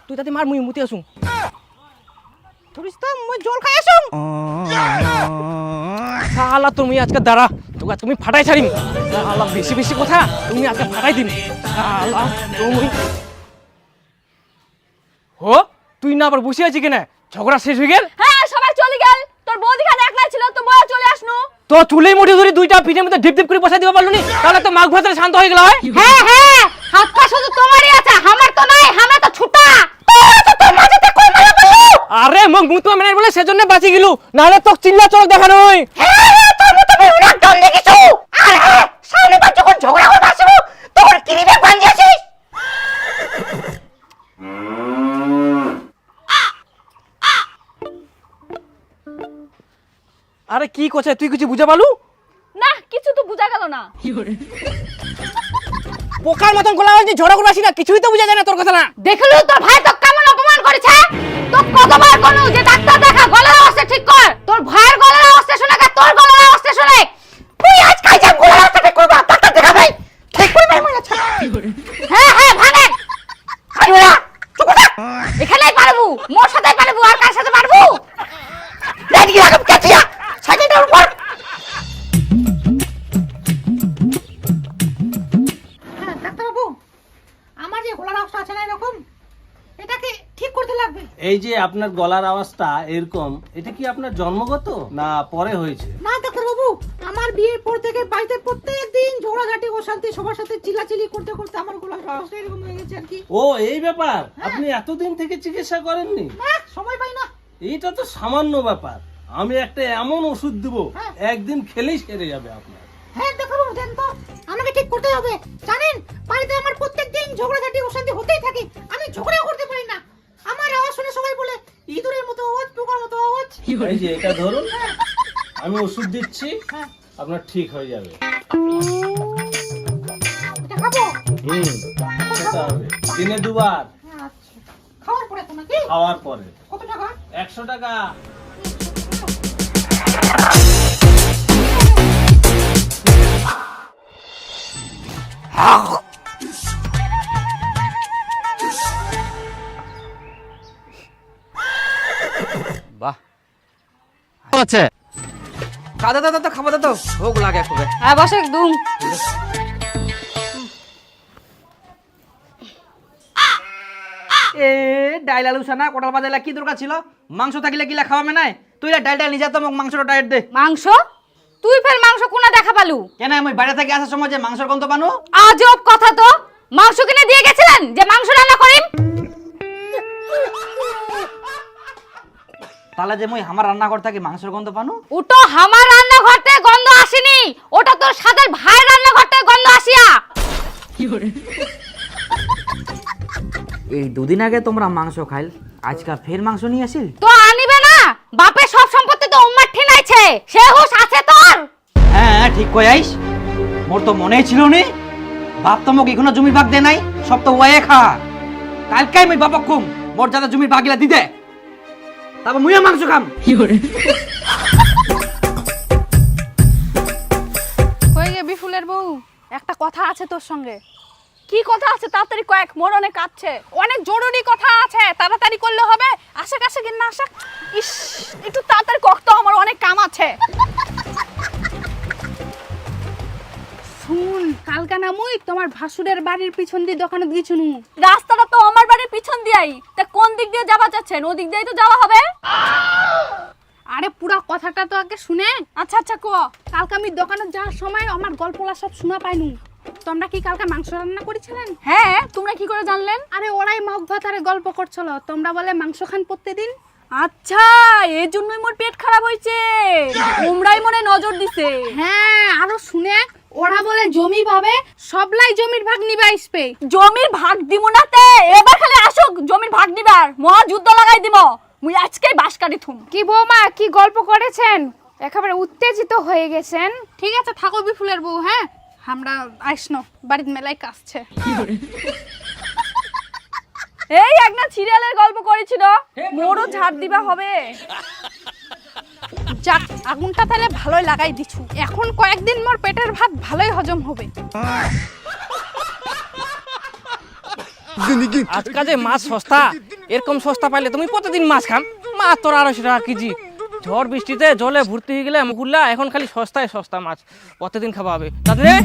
তুই তাতে মার মুই মুতি আসুন জল খাই আসুন শালা তুমি আজকে দাঁড়া তোকে তুমি ফাটাই ছাড়িম শালা বেশি বেশি কথা তুমি আজকে ফাটাই দিন শালা তুমি হো তুই না আবার বসে আছিস কেন ঝগড়া শেষ হয়ে গেল হ্যাঁ সবাই চলে গেল তোর বৌদি খানে একলা ছিল তো বউ চলে আসনু তো চুলেই মুঠি ধরে দুইটা পিঠের মধ্যে ঢিপ ঢিপ করে বসাই দিবা পারলনি তাহলে তো মাঘ ভাতের শান্ত হয়ে গেল হয় হ্যাঁ হ্যাঁ হাত পা শুধু তোমারই আছে আমার তো নাই আমরা তো ছুটা তোর মাঝেতে কই মারা বললো আরে মগ মুতু মেনে বলে সেজন্য বাঁচি গেলু নাহলে তো চিল্লা চল দেখানো হই হ্যাঁ তোর মতো আমি অনেক দল দেখিছো আর হ্যাঁ সামনে বার যখন ঝগড়া হবে আসবো তখন কিরিবে বাঁধিয়েছিস আরে কি করছে তুই কিছু বুঝা পালু না কিছু তো বুঝা গেল না পোকার মতন গোলা হয়েছে ঝড়া করে আসি না কিছুই তো বুঝা যায় না তোর কথা না দেখলু তোর ভাই তো কেমন অপমান করেছে তো কতবার কোন যে ডাক্তার দেখা গলার অবস্থা ঠিক কর তোর ভাইয়ের গলার অবস্থা শুনে কা তোর গলার অবস্থা শুনে তুই আজ কাই যা গলার অবস্থা ঠিক করবা ডাক্তার দেখা ভাই ঠিক করে ভাই মনে ছাড়া হ্যাঁ হ্যাঁ ভাঙে আইওরা চুপ কর এখানেই পারবো মোর সাথে পারবো আর কার সাথে পারবো রেডি লাগব কাটিয়া সাইকেলটা উপর ডাক্তারবাবু আমার যে গলার অবস্থা আছে না এরকম এটাকে ঠিক করতে লাগবে এই যে আপনার গলার আওয়াজটা এরকম এটা কি আপনার জন্মগত না পরে হয়েছে না ডাক্তারবাবু আমার বিয়ের পর থেকে বাড়িতে প্রত্যেকদিন ঝগড়াঝাটি অশান্তি সবার সাথে চিল্লাচিল্লি করতে করতে আমার গলার অবস্থা এরকম হয়ে গেছে আর কি ও এই ব্যাপার আপনি এতদিন থেকে চিকিৎসা করেননি না সময় পাই না এইটা তো সামান্য ব্যাপার আমি একটা এমন ওষুধ দেব একদিন খেলেই সেরে যাবে আপনার হ্যাঁ ডাক্তারবাবু দেন তো আমাকে ঠিক করতে হবে জানেন বাড়িতে আমার প্রত্যেকদিন ঝগড়াঝাটি অশান্তি হতেই থাকে আমি ঝগড়া করতে পারি না আমার আওয়াজ শুনে সবাই বলে ইঁদুরের মতো আওয়াজ পোকার মতো আওয়াজ এই যে এটা ধরুন আমি ওষুধ দিচ্ছি আপনার ঠিক হয়ে যাবে এটা খাবো সেটা হবে দিনে দুবার আচ্ছা খাওয়ার পরে তো নাকি খাওয়ার পরে কত টাকা 100 টাকা বাহ আছে খাদা দাদা তো খাবা দাদা ভোগ লাগে খুব হ্যাঁ বস একদম এ ডাইল আলু সানা কোটাল বাজাইলা কি দরকার ছিল মাংস থাকিলে কিলা খাওয়া মে নাই তুই ডাইলটা নিজে তো মোক মাংসটা ডাইট দে মাংস তুই ফের মাংস কোনা দেখা পালু কেন আমি বাইরে থেকে আসার সময় যে মাংসের গন্ধ পানু আজব কথা তো মাংস কিনে দিয়ে গেছিলেন যে মাংস রান্না করিম তাহলে যে মই আমার রান্নাঘর থেকে মাংসের গন্ধ পানু ওটা আমার রান্নাঘর থেকে গন্ধ আসেনি ওটা তোর সাদের ভাই রান্নাঘর থেকে গন্ধ আসিয়া এই দুদিন আগে তোমরা মাংস খাইল আজকা ফের মাংস নিয়ে আসিল তো আনিবে না বাপের সব সম্পত্তি তো উম্মার ঠিনাইছে সে হুশ আছে তোর হ্যাঁ ঠিক কই আইস মোর তো মনেই ছিল নি বাপ তো মোক এখনো জমি ভাগ দে নাই সব তো ওয়ে খা কালকে মই বাপক কুম মোর যাতে জমির ভাগিলা দি দে তারপর মুইও মাংস খাম কই গে বিফুলের বউ একটা কথা আছে তোর সঙ্গে কি কথা আছে তাড়াতাড়ি কয়েক মোর অনেক কাঁপছে অনেক জরুরি কথা আছে তাড়াতাড়ি করলে হবে আশেক আশেক না আশেক ইস একটু তাড়াতাড়ি কক তো আমার অনেক কাম আছে শুন কালকা না মুই তোমার ভাসুরের বাড়ির পিছন দিয়ে দোকানে গিয়েছুনু রাস্তাটা তো আমার বাড়ির পিছন দিয়াই তা কোন দিক দিয়ে যাওয়া যাচ্ছেন ওদিক দিয়েই তো যাওয়া হবে আরে পুরা কথাটা তো আগে শুনে আচ্ছা আচ্ছা কো কালকে আমি দোকানে যাওয়ার সময় আমার গল্পলা সব শোনা পাইনু তোমরা কি কালকে মাংস রান্না করেছিলেন হ্যাঁ তোমরা কি করে জানলেন আরে ওরাই মাছ ভাতারে গল্প করছিল তোমরা বলে মাংস খান প্রত্যেকদিন আচ্ছা এই জন্যই মোর পেট খারাপ হইছে তোমরাই মনে নজর দিছে হ্যাঁ আরো শুনে ওরা বলে জমি ভাবে সবলাই জমির ভাগ নিবা আসবে জমির ভাগ দিব না তে এবার খালি আসুক জমির ভাগ দিবার মহা যুদ্ধ লাগাই দিব মুই আজকেই বাস কাটি থুম কি বৌমা কি গল্প করেছেন একেবারে উত্তেজিত হয়ে গেছেন ঠিক আছে থাকো বিফুলের বউ হ্যাঁ আমরা আইসনো বাড়িতে মেলাই কাজছে এই একটা সিরিয়ালের গল্প করেছিল মোরও ঝাড় দিবা হবে যাক আগুনটা তাহলে ভালোই লাগাই দিছু, এখন কয়েকদিন মোর পেটের ভাত ভালোই হজম হবে। আজকাল যে মাছ সস্তা, এরকম সস্তা পাইলে তুমি প্রতিদিন মাছ খান। মাছ তোর 250 টাকা কেজি। ঝড় বৃষ্টিতে জলে ভর্তি হয়ে গেলে মুকুল্লা এখন খালি সস্তায় সস্তা মাছ, প্রতিদিন খাওয়া হবে। চাঁদনি,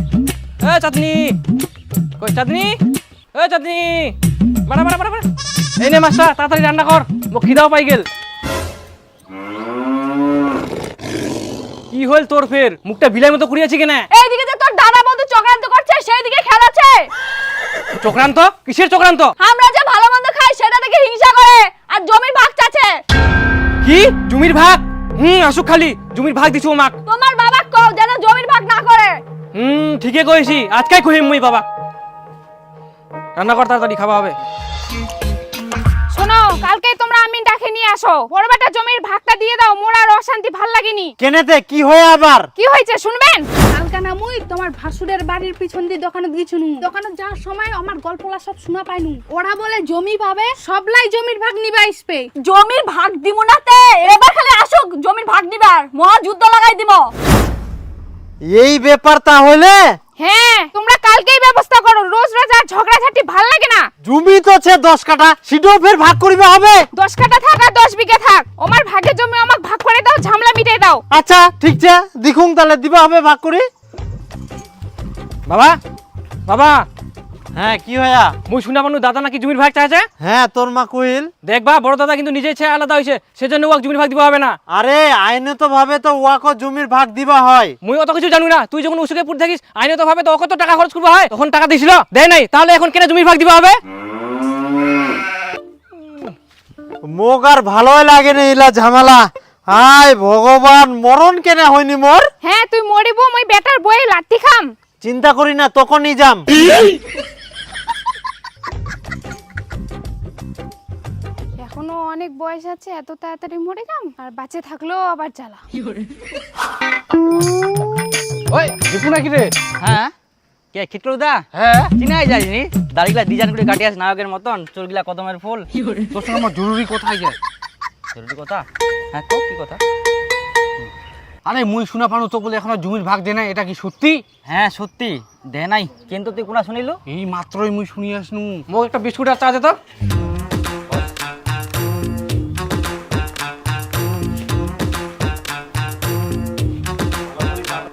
এ চাঁদনি, কই চাঁদনি, এ চাঁদনি, বাড়া বাড়া বাড়া বাড়া, এই নে মাছটা তাড়াতাড়ি রান্না কর, মোক খিদাও পাই গেল। কি হল তোর ফের, মুখটা বিলাই মতো করিয়াছি কেন? এইদিকে যে তোর দাদা বন্ধু চক্রান্ত করছে সেই দিকে খেলাচ্ছে। চক্রান্ত? কিসের চক্রান্ত? আমরা যে ভালো মন্দ খাই সেটা দেখে হিংসা করে আর জমির ভাগ চাচ্ছে। কি জমির ভাগ? আসুক খালি জমির ভাগ দিছো মাক। তোমার বাবা কও যেন জমির ভাগ না করে। ঠিকই কইছি, আজকাই কহিম মুই বাবা। রান্না কর তাড়াতাড়ি, খাওয়া হবে। শোনো, কালকে তোমরা আমি ডাকে নিয়ে আসো, বড় বেটা জমির ভাগটা দিয়ে দাও, মোর আর অশান্তি ভাল লাগেনি। কেনেতে কি হয় আবার? কি হয়েছে শুনবেন? কালকে না মুই তোমার ভাসুরের বাড়ির পিছন দিয়ে দোকানে গিয়েছিনু, দোকানে যাওয়ার সময় আমার গল্পলা সব শোনা পাইনু। ওরা বলে জমি পাবে, সবলাই জমির ভাগ নিবা আসবে। জমির ভাগ দিমু না তে, এবার খালি আসুক জমির ভাগ দিবার, মহা যুদ্ধ লাগাই দিমু। এই ব্যাপার তাহলে? হ্যাঁ, তোমরা কালকেই ব্যবস্থা করো, রোজ রোজ আর ঝগড়াঝাটি ভাল লাগে না। জমি তো আছে 10 কাঠা, সেটাও ফের ভাগ করিবে হবে? 10 কাঠা থাক আর 10 বিঘা থাক, আমার ভাগের জমি আমাকে ভাগ করে দাও, ঝামেলা মিটাই দাও। আচ্ছা ঠিক আছে, দেখুন তাহলে দিবা হবে ভাগ করে। বাবা, বাবা, হ্যাঁ কি হয়া? মুই শুনা পানু দাদা নাকি জমির ভাগ চাইছে। হ্যাঁ তোর মা কইল। দেখবা বড় দাদা কিন্তু নিজে ইচ্ছে আলাদা হইছে, সেজন্য ওয়াক জমির ভাগ দিবা হবে না। আরে আইনত ভাবে তো ওয়াকো জমির ভাগ দিবা হয়। মুই অত কিছু জানি না, তুই যখন উসুকে পুর থাকিস আইনত ভাবে তো কত টাকা খরচ করবা হয়, তখন টাকা দিছিল দেয় নাই, তাহলে এখন কেন জমির ভাগ দিবা হবে? মোক আর ভালোই লাগে না ইলা ঝামেলা। হায় ভগবান, মরণ কেন হয়নি মোর? হ্যাঁ তুই মরিব, মই বেটার বই লাঠি খাম। চিন্তা করি না, তখনই যাম। এখনো অনেক বয়স আছে, এত তাড়াতাড়ি মরে যাম, আর বাঁচে থাকলেও আবার জ্বালা। ওই দীপু নাকি রে? হ্যাঁ কে খিটকলু দা? হ্যাঁ, চিনাই যায়নি, দাড়িগুলা ডিজাইন করে কাটিয়ে আছে নায়কের মতন, চুলগুলা কদমের ফুল। তোর সঙ্গে আমার জরুরি কথা আছে। জরুরি কথা? হ্যাঁ তো কি কথা? আরে মুই শুনা পানু তো বলে এখনো জমির ভাগ দে নাই, এটা কি সত্যি? হ্যাঁ সত্যি দে নাই, কিন্তু তুই কোনা শুনিলু? এই মাত্রই মুই শুনি আসনু। মোক একটা বিস্কুট আর চা দে তো।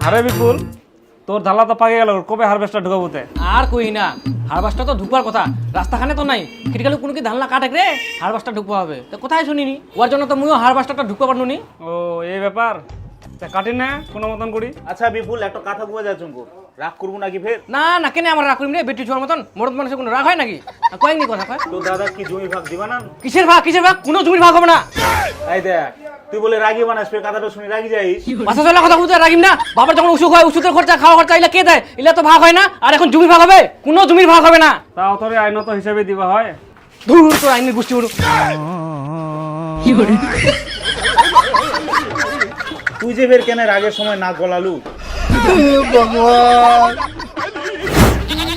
আরে বিপুল, তোর ধালা তো পাকে গেল, কবে হারভেস্টার ঢুকাবো তে? আর কই না, হারবাসটা তো ঢুকবার কথা, রাস্তাখানে তো নাই। খিটকালু কোনো কি ধানলা কাটে রে, হারবাসটা ঢুকবা হবে, তো কোথায় শুনিনি? ওর জন্য তো মুইও হারবাসটা ঢুকবা পারনু নি। ও এই ব্যাপার, তা কাটি না কোনো মতন করি। আচ্ছা বিপুল, একটা কথা বুঝা যায় চুঙ্কুর, রাগ করবো নাকি ফের? না না, কেন আমার রাগ করিম রে, বেটি ছোয়ার মতন মরদ মানুষের কোনো রাগ হয় নাকি? কয়েকনি কথা কয়। তোর দাদা কি জমি ভাগ দিবা না? কিসের ভাগ, কিসের ভাগ? কোনো জমির ভাগ হবে না। এই দেখ, তুই বলে রাগি বানাস, ফের কথাটা শুনে রাগি যাইস। বাসা চলা কথা বলতে রাগিম না। বাবার যখন অসুখ হয়, ওষুধের খরচা, খাওয়া খরচা এগুলা কে দেয়? এগুলা তো ভাগ হয় না। আর এখন জমির ভাগ হবে? কোনো জমির ভাগ হবে না। তাও তোর আইনত হিসাবে দিবা হয়। ধুর তো আইনের গোষ্ঠী বড়। তুই যে ফের কেন রাগের সময় নাক গলালু?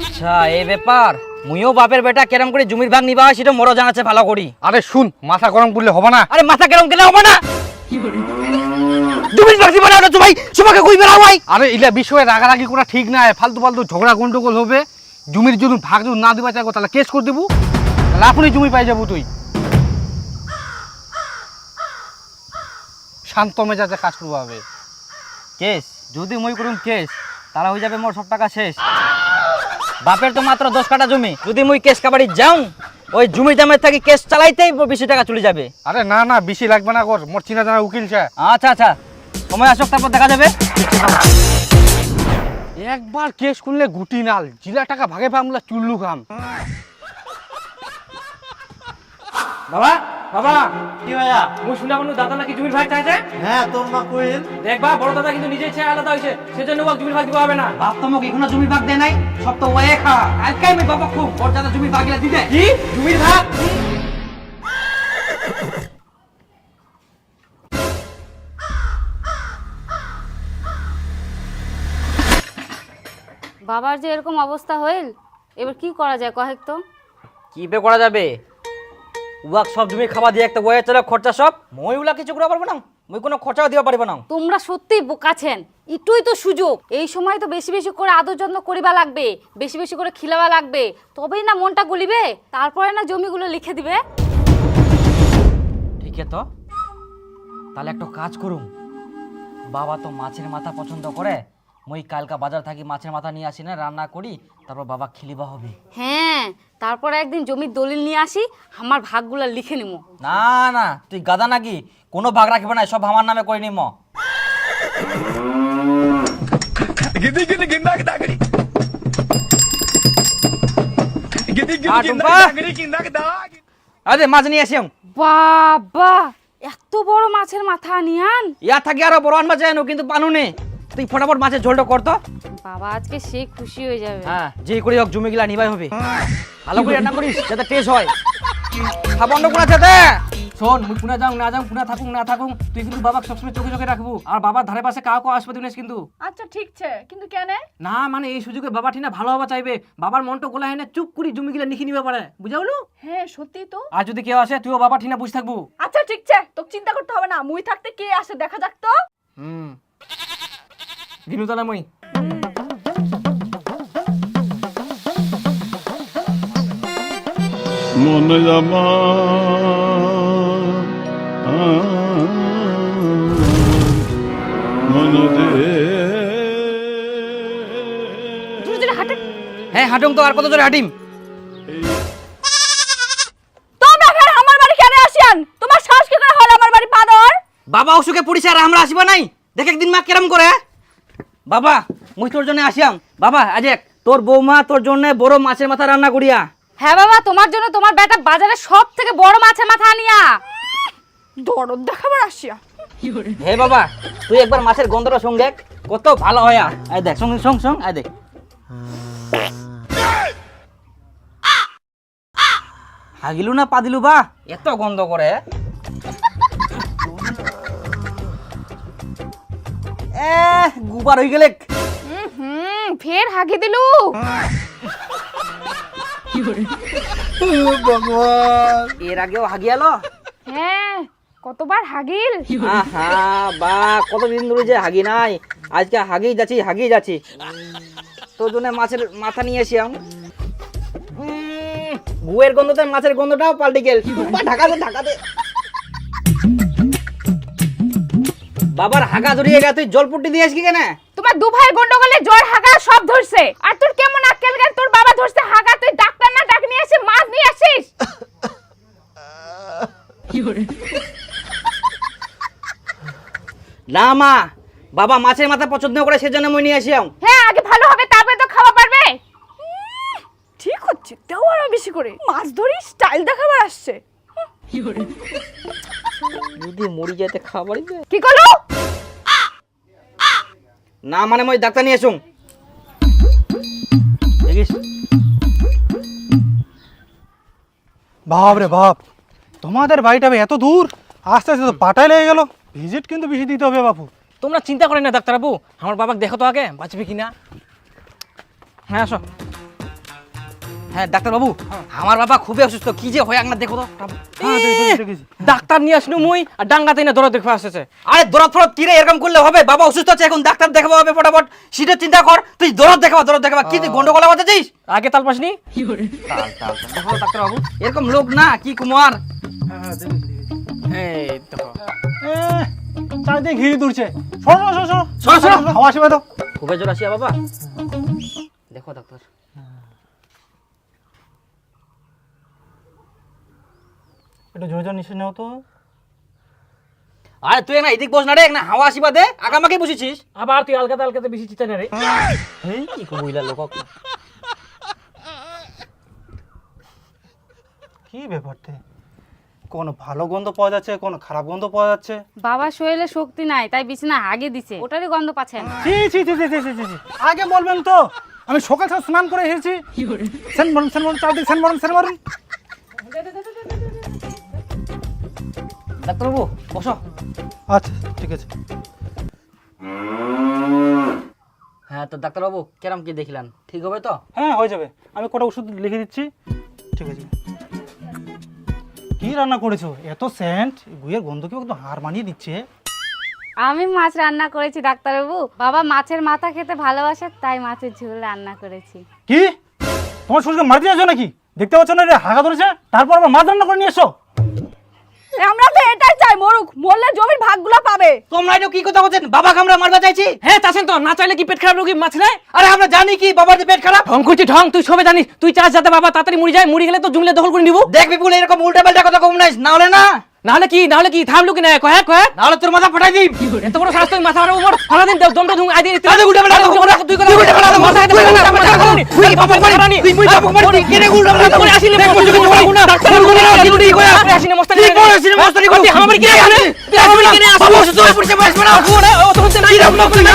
আচ্ছা এই ব্যাপার, মুইও বাপের বেটা কেরম করে জমির ভাগ নিবা হয় সেটা মোরও জানাচ্ছে ভালো করি। আরে শুন, মাথা গরম করলে হবে না। আরে মাথা কেরম কেন হবে না? জমির ভাগ দিবা না তো ভাই, সবাইকে কই বেরাও ভাই। আরে ইলা বিষয়ে রাগারাগি করা ঠিক না, ফালতু ফালতু ঝগড়া গন্ডগোল হবে। জমির যদি ভাগ যদি না দিবা চাইবো তাহলে কেস করে দেবো, তাহলে আপনি জমি পাই যাবো। তুই শান্ত মেজাজে কাজ করবো হবে। কেস যদি মুই করুম কেস, তাহলে হয়ে যাবে মোর সব টাকা শেষ। বাপের তো মাত্র 10 কাঠা জমি, যদি মুই কেস কাবাড়ি যাও, ওই জমির দামের থাকি কেস চালাইতেই বেশি টাকা চলে যাবে। আরে না না, বেশি লাগবে না, কর মোর চিনা জানা উকিল স্যার। আচ্ছা আচ্ছা, সময় আসুক তারপর দেখা যাবে। একবার কেস করলে গুটি নাল, জিলা টাকা ভাগে পামলা চুল্লু খাম। বাবা, বাবা, কি ভাইয়া? মুই শুনা পানু দাদা নাকি জমির ভাগ চাইছে। হ্যাঁ তোর মা কইল। দেখবা বড় দাদা কিন্তু নিজে ইচ্ছে আলাদা হইছে, সেজন্য ওয়াক জমির ভাগ দিবা হবে না। বাপ তো মোক এখনো জমি ভাগ দে নাই, সব তো ওয়ে খা। কালকে আমি বাবা খুব ওর দাদা জমি ভাগিলা দিতে। কি জমির ভাগ? বাবার যে এরকম অবস্থা হইল, এবার কি করা যায় কহেক তো? কি বে করা যাবে? উয়াক সব জমি খাওয়া দিয়ে একটা ওয়ে চলে খরচা সব, মই উলা কিছু করা পারবো না। মুই কোনো খরচাও দিবা পারিব না। তোমরা সত্যি বোকাছেন, একটুই তো সুযোগ, এই সময় তো বেশি বেশি করে আদর যত্ন করিবা লাগবে, বেশি বেশি করে খিলাবা লাগবে, তবেই না মনটা গলিবে, তারপরে না জমিগুলো লিখে দিবে। ঠিক তো, তাহলে একটা কাজ করুম। বাবা তো মাছের মাথা পছন্দ করে, মুই কালকা বাজার থাকি মাছের মাথা নিয়ে আসি না, রান্না করি, তারপর বাবা খিলিবা হবে। হ্যাঁ, তারপরে একদিন জমির দলিল নিয়ে আসি, আমার ভাগগুলো লিখে নিমু। না না, তুই গাদা নাকি, কোনো ভাগ রাখবে না, সব আমার নামে করে নিম। আরে মাছ নিয়ে আসি। বাবা, এত বড় মাছের মাথা নিয়ান। ইয়া থাকি আরো বড় আনবা যায় না, কিন্তু পানু নে। তুই ফটাফট মাছের ঝোলটা করতো। বাবা আজকে সে খুশি হয়ে যাবে। হ্যাঁ, যে করে হোক জমিগুলা নিবাই হবে। ভালো করে রান্না করিস যাতে টেস্ট হয়। খাবন্ড কোনা যাতে শোন, মুই পুনা যাও না যাও, পুনা থাকুক না থাকুক, তুই কিন্তু বাবাকে সবসময় চোখে চোখে রাখবো, আর বাবার ধারে পাশে কাউকে আসবে দিনিস কিন্তু। আচ্ছা ঠিক আছে, কিন্তু কেন? না মানে এই সুযোগে বাবা ঠিনা ভালো হবা চাইবে, বাবার মনটা গোলা হয় না, চুপ করি জমিগুলা নিখি নিবে পারে, বুঝাওলু? হ্যাঁ সত্যি তো। আর যদি কেউ আসে তুইও বাবা ঠিনা বুঝ থাকবো। আচ্ছা ঠিক আছে, তোকে চিন্তা করতে হবে না, মুই থাকতে কে আসে দেখা যাক তো। দিনু তালা মই মন জামা মন দে। হ্যাঁ হাঁটুম তো, আর কত জোরে হাঁটিম? তোমরা ফের আমার বাড়ি কেন আসিয়ান? তোমার সাহস কি করে হল আমার বাড়ি পা দেওয়ার? বাবা অসুখে পড়িছে আর আমরা আসিবা নাই? দেখ একদিন মা কেরম করে। বাবা মুই তোর জন্য আসিয়াম। বাবা আজ তোর বৌমা তোর জন্য বড় মাছের মাথা রান্না করিয়া। হ্যাঁ বাবা, তোমার জন্য তোমার বেটা বাজারে সব থেকে বড় মাছের মাথা আনিয়া। দরদ দেখাবার আসিয়া। হে বাবা, তুই একবার মাছের গন্ধটা শুন দেখ, কত ভালো হয়া। আয় দেখ, সঙ্গে সঙ্গ সঙ্গ আয় দেখ। হাগিলু না পা দিলু বা, এত গন্ধ করে। গুবার হয়ে গেলে। ফের হাগি দিলু। এর আগেও হাগিয়ালো। হ্যাঁ, কতবার হাগিল। আহা বা, কতদিন ধরে যে হাগি নাই, আজকে হাগি যাচ্ছি। তোর জন্য মাছের মাথা নিয়ে আসিয়াম। গুয়ের গন্ধতে মাছের গন্ধটাও পাল্টে গেল। ঢাকা দে। বাবার হাগা ধরিয়ে গেছে, তুই জলপুটি দিয়ে আসকি কেন? তোমার দু ভাই গন্ডগোলে জ্বর হাগা সব ধরছে, আর তোর কেমন আক্কেল জ্ঞান, তোর বাবা ধরছে হাগা, তুই ডাক্তার না ডাক নিয়ে আসি মাছ নিয়ে আসিস। না মা, বাবা মাছের মাথা পছন্দ করে সেজন্য মই নিয়ে আসিয়াম। হ্যাঁ, আগে ভালো হবে তারপরে তো খাওয়া পারবে। ঠিক হচ্ছে, তেও আরো বেশি করে মাছ ধরি স্টাইল দেখাবার আসছে। যদি মরি যেতে খাবারই দে। কি করলো? না মানে মই ডাক্তার নিয়ে আসুম। দেখিস বাপ রে বাপ, তোমাদের বাড়িটা এত দূর, আস্তে আস্তে তো পাটায় লেগে গেল। ভিজিট কিন্তু বেশি দিতে হবে বাপু। তোমরা চিন্তা করেন না ডাক্তারবাবু, আমার বাবাকে দেখো তো আগে বাঁচবে কিনা। হ্যাঁ আসো। হ্যাঁ ডাক্তার বাবু, আমার বাবা খুবই অসুস্থ, কি যে হয় না দেখো তো। হ্যাঁ, দেখেছি। ডাক্তার নিয়ে আসনু মুই, আর ডাঙ্গাতে না দরদ দেখে আসছে। আরে দরদ ফরদ কি রে, এরকম করলে হবে? বাবা অসুস্থ আছে, এখন ডাক্তার দেখাবো হবে ফটাফট। সেটা চিন্তা কর, তুই দরদ দেখাবা। কি তুই গন্ডগোলা বাজাচ্ছিস? আগে তাল পাসনি? দেখো ডাক্তার বাবু, এরকম লোক না কি কুমার। হ্যাঁ, দেখেছি। এই দেখো চারিদিকে ঘিরে তুলছে। শোনো সরো। হাওয়া আসবে তো। খুবই জোর আসিয়া বাবা। দেখো ডাক্তার। একটু জোরে জোরে নিশ্চয় নেও তো। আরে তুই না এদিক বস না রে, না হাওয়া আসিবা দে, আগামাকে বসেছিস। আবার তুই আলকাতে বেশি চিন্তা না রে। এই কি কইলা লোক। কি ব্যাপারতে, কোনো ভালো গন্ধ পাওয়া যাচ্ছে, কোনো খারাপ গন্ধ পাওয়া যাচ্ছে। বাবা শরীরে শক্তি নাই, তাই বিছানা হাগে দিছে, ওটারই গন্ধ পাচ্ছেন। ছি। আগে বলবেন তো, আমি সকাল সকাল স্নান করে এসেছি। সেন মারুন, চারদিকে সেন মারুন। ডাক্তার বাবু বসো। আচ্ছা ঠিক আছে। হ্যাঁ তো ডাক্তার বাবু, কেরম কি দেখলেন, ঠিক হবে তো? হ্যাঁ হয়ে যাবে, আমি কটা ওষুধ লিখে দিচ্ছি। ঠিক আছে। কি রান্না করেছো? এত সেন্ট, গুয়ের গন্ধ কি একদম হার মানিয়ে দিচ্ছে। আমি মাছ রান্না করেছি ডাক্তারবাবু। বাবা মাছের মাথা খেতে ভালোবাসে, তাই মাছের ঝোল রান্না করেছি। কি তোমার শ্বশুরকে মারতে যাচ্ছ নাকি? দেখতে পাচ্ছ না রে হাগা ধরেছে, তারপর আবার মাছ রান্না করে নিয়ে এসো। আমরা তো এটাই চাই, মরুক, মরলে জমির ভাগগুলো পাবে। তোমরা এটা কি কথা বলছেন? বাবাকে আমরা মারবা চাইছি? হ্যাঁ চাচ্ছেন তো, না চাইলে কি পেট খারাপ রোগী মাছ নেয়? আরে আমরা জানি কি বাবার যে পেট খারাপ। ঢং করছি ঢং, তুই সবে জানিস। তুই চাস যাতে বাবা তাড়াতাড়ি মরে যায়, মরে গেলে তো জমিলে দখল করে নিব। দেখ বিপুল, এরকম উল্টা পাল্টা কথা কম নাই, না হলে না। নাহলে কি থামলু কি না কয় কয়, নাহলে তোর মাথা ফাটাই দিই। এত বড় সাহস, তুই মাথা মারা উপর সারাদিন দমটা ধুম আইদি আরে উল্টা পাল্টা কথা তুই তুই উল্টা পাল্টা মাথা খেতে পারবি না, মাথা খারাপ নি। তুই বাবা মারি, তুই মুই বাবা মারি কেনে উল্টা পাল্টা করে আসিনি দেখ মস্তানি মস্তানি করে করে না, ডাক্তার ডাক্তার করে করে ডিউটি করে আসিনি মস্তানি তুই করে আসিনি মস্তানি করে আমার কি জানে? তুই আমার কি আসিস? বাবা সুস্থ হয়ে পড়ছে, বয়স বাড়াও। ও তো হচ্ছে না, কি রকম করে না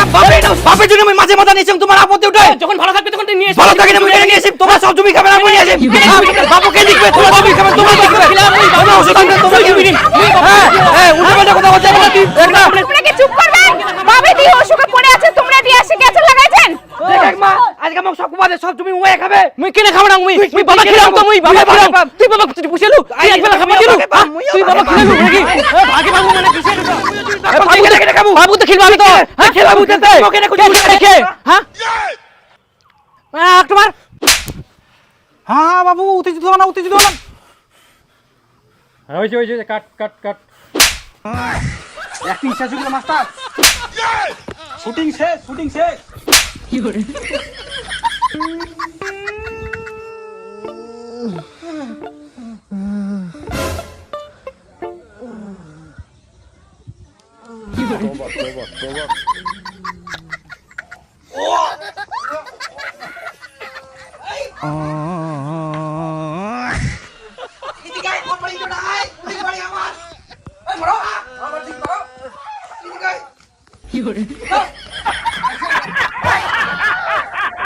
বাপের জন্য আমি মাঝে মাথা নিয়েছিলাম, তোমার আপত্তি উঠে? যখন ভালো থাকবে তখন তুই নিয়ে ভালো থাকে না, মুই কেনে নিয়েছি, তোমার সব জমি খাবে না, আমি নিয়ে আসি। বাবাকে দেখবে, তোমার জমি খাবে, তোমার দেখবে। তোমার ওষুধ আনবে, তোমার কি দিন? হ্যাঁ উল্টা পাল্টা কথা বলছে না তুই। দেখ না, তোমরা কি চুপ করবে? বাবা দিয়ে অসুখে পড়ে আছে, তোমরা দিয়ে এসে গেছে লাগাইছেন। দেখ মা, আজকে আমাকে সব কুবাদে, সব জমি ওয়ে খাবে। মুই কেনে খাবো না, মুই বাবা খেলাম তো, মুই বাবা খেলাম। তুই বাবা পুষেলু, তুই একবেলা খাবি দিলু। তুই বাবা খেলালু নাকি? ভাগে বাবু মানে কিসের এটা? বাবু তো খেলবো আমি তো। হ্যাঁ খেলাবো তো। ওকে না কুচি রেখে। হ্যাঁ একবার হ্যাঁ বাবু, উত্তেজিত হও না, উত্তেজিত হও না। হয়েছে কাট কাট কাট। অ্যাক্টিং শেষ হয়ে গেল মাস্টার। শুটিং শেষ। এদিকে আয়, ওর বাড়ি তো না আয়, ওদিকে বাড়ি আমার। এই মরো, আমার দিকে মরো। এদিকে আয়।